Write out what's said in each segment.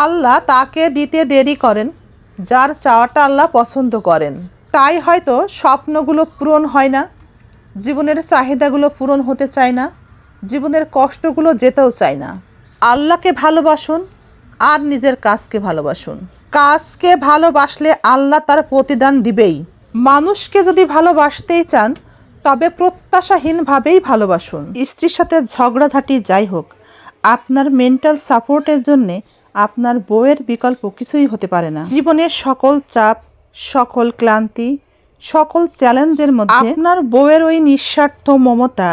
আল্লাহ তাকে দিতে দেরি করেন যার চাওয়াটা আল্লাহ পছন্দ করেন। তাই হয়তো স্বপ্নগুলো পূরণ হয় না, জীবনের চাহিদাগুলো পূরণ হতে চায় না, জীবনের কষ্টগুলো যেতেও চায় না। আল্লাহকে ভালোবাসুন আর নিজের কাজকে ভালোবাসুন। কাজকে ভালোবাসলে আল্লাহ তার প্রতিদান দিবেই। মানুষকে যদি ভালোবাসতেই চান তবে প্রত্যাশাহীনভাবেই ভালোবাসুন। স্ত্রীর সাথে ঝগড়াঝাটি যাই হোক, আপনার মেন্টাল সাপোর্টের জন্যে আপনার বউয়ের বিকল্প কিছুই হতে পারে না। জীবনের সকল চাপ, সকল ক্লান্তি, সকল চ্যালেঞ্জের মধ্যে আপনার বউয়ের ওই নিঃস্বার্থ মমতা,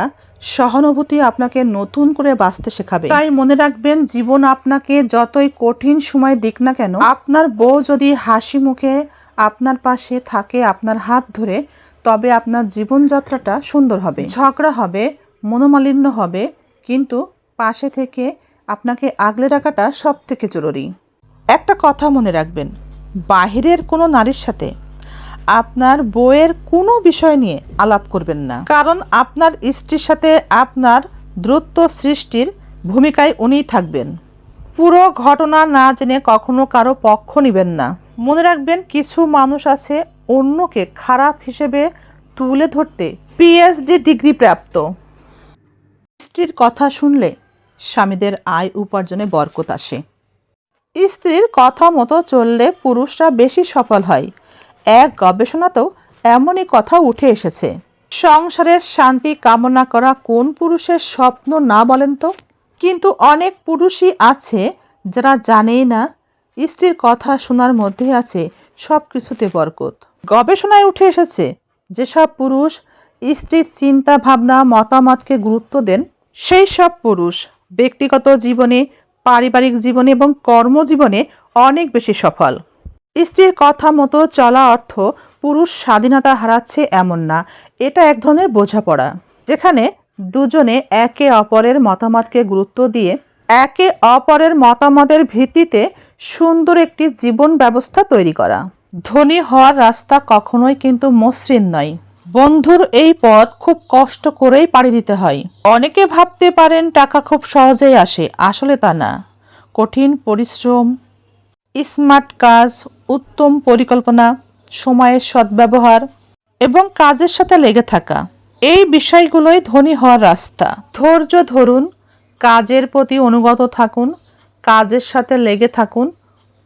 সহানুভূতি আপনাকে নতুন করে বাঁচতে শেখাবে। তাই মনে রাখবেন, জীবন আপনাকে যতই কঠিন সময় দিক না কেন, আপনার বউ যদি হাসি মুখে আপনার পাশে থাকে, আপনার হাত ধরে, তবে আপনার জীবনযাত্রাটা সুন্দর হবে। ঝগড়া হবে, মনোমালিন্য হবে, কিন্তু পাশে থেকে আপনাকে আগলে রাখাটা সব থেকে জরুরি। একটা কথা মনে রাখবেন, বাহিরের কোনো নারীর সাথে আপনার বউয়ের কোনো বিষয় নিয়ে আলাপ করবেন না, কারণ আপনার স্ত্রীর সাথে আপনার দূরত্ব সৃষ্টির ভূমিকায় উনিই থাকবেন। পুরো ঘটনা না জেনে কখনো কারো পক্ষ নেবেন না। মনে রাখবেন, কিছু মানুষ আছে অন্যকে খারাপ হিসেবে তুলে ধরতে পিএইচডি ডিগ্রি প্রাপ্ত। স্ত্রীর কথা শুনলে স্বামীদের আয় উপার্জনে বরকত আসে। স্ত্রীর কথা মতো চললে পুরুষরা বেশি সফল হয়। এক গবেষণাতেও এমনই কথা উঠে এসেছে। সংসারের শান্তি কামনা করা কোন পুরুষের স্বপ্ন না বলেন তো? কিন্তু অনেক পুরুষই আছে যারা জানেই না স্ত্রীর কথা শোনার মধ্যে আছে সব কিছুতে বরকত। গবেষণায় উঠে এসেছে, যেসব পুরুষ স্ত্রীর চিন্তা ভাবনা মতামতকে গুরুত্ব দেন, সেই সব পুরুষ ব্যক্তিগত জীবনে, পারিবারিক জীবনে এবং কর্মজীবনে অনেক বেশি সফল। স্ত্রীর কথা মতো চলা অর্থ পুরুষ স্বাধীনতা হারাচ্ছে এমন না, এটা এক ধরনের বোঝাপড়া, যেখানে দুজনে একে অপরের মতামতকে গুরুত্ব দিয়ে একে অপরের মতামতের ভিত্তিতে সুন্দর একটি জীবন ব্যবস্থা তৈরি করা। ধনী হওয়ার রাস্তা কখনোই কিন্তু মসৃণ নয়। বন্ধুর এই পথ খুব কষ্ট করেই পাড়ি দিতে হয়। অনেকে ভাবতে পারেন টাকা খুব সহজেই আসে, আসলে তা না। কঠিন পরিশ্রম, স্মার্ট কাজ, উত্তম পরিকল্পনা, সময়ের সদ্ব্যবহার এবং কাজের সাথে লেগে থাকা, এই বিষয়গুলোই ধনী হওয়ার রাস্তা। ধৈর্য ধরুন, কাজের প্রতি অনুগত থাকুন, কাজের সাথে লেগে থাকুন,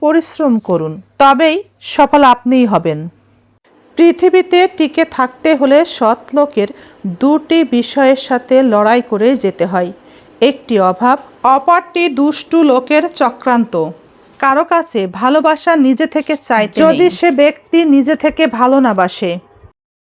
পরিশ্রম করুন, তবেই সফল আপনিই হবেন। পৃথিবীতে টিকে থাকতে হলে সৎ লোকের দুটি বিষয়ের সাথে লড়াই করে যেতে হয়। একটি অভাব, অপরটি দুষ্টু লোকের চক্রান্ত। কারো কাছে ভালোবাসা নিজে থেকে চাইতে নেই, যদি সে ব্যক্তি নিজে থেকে ভালো না বাসে।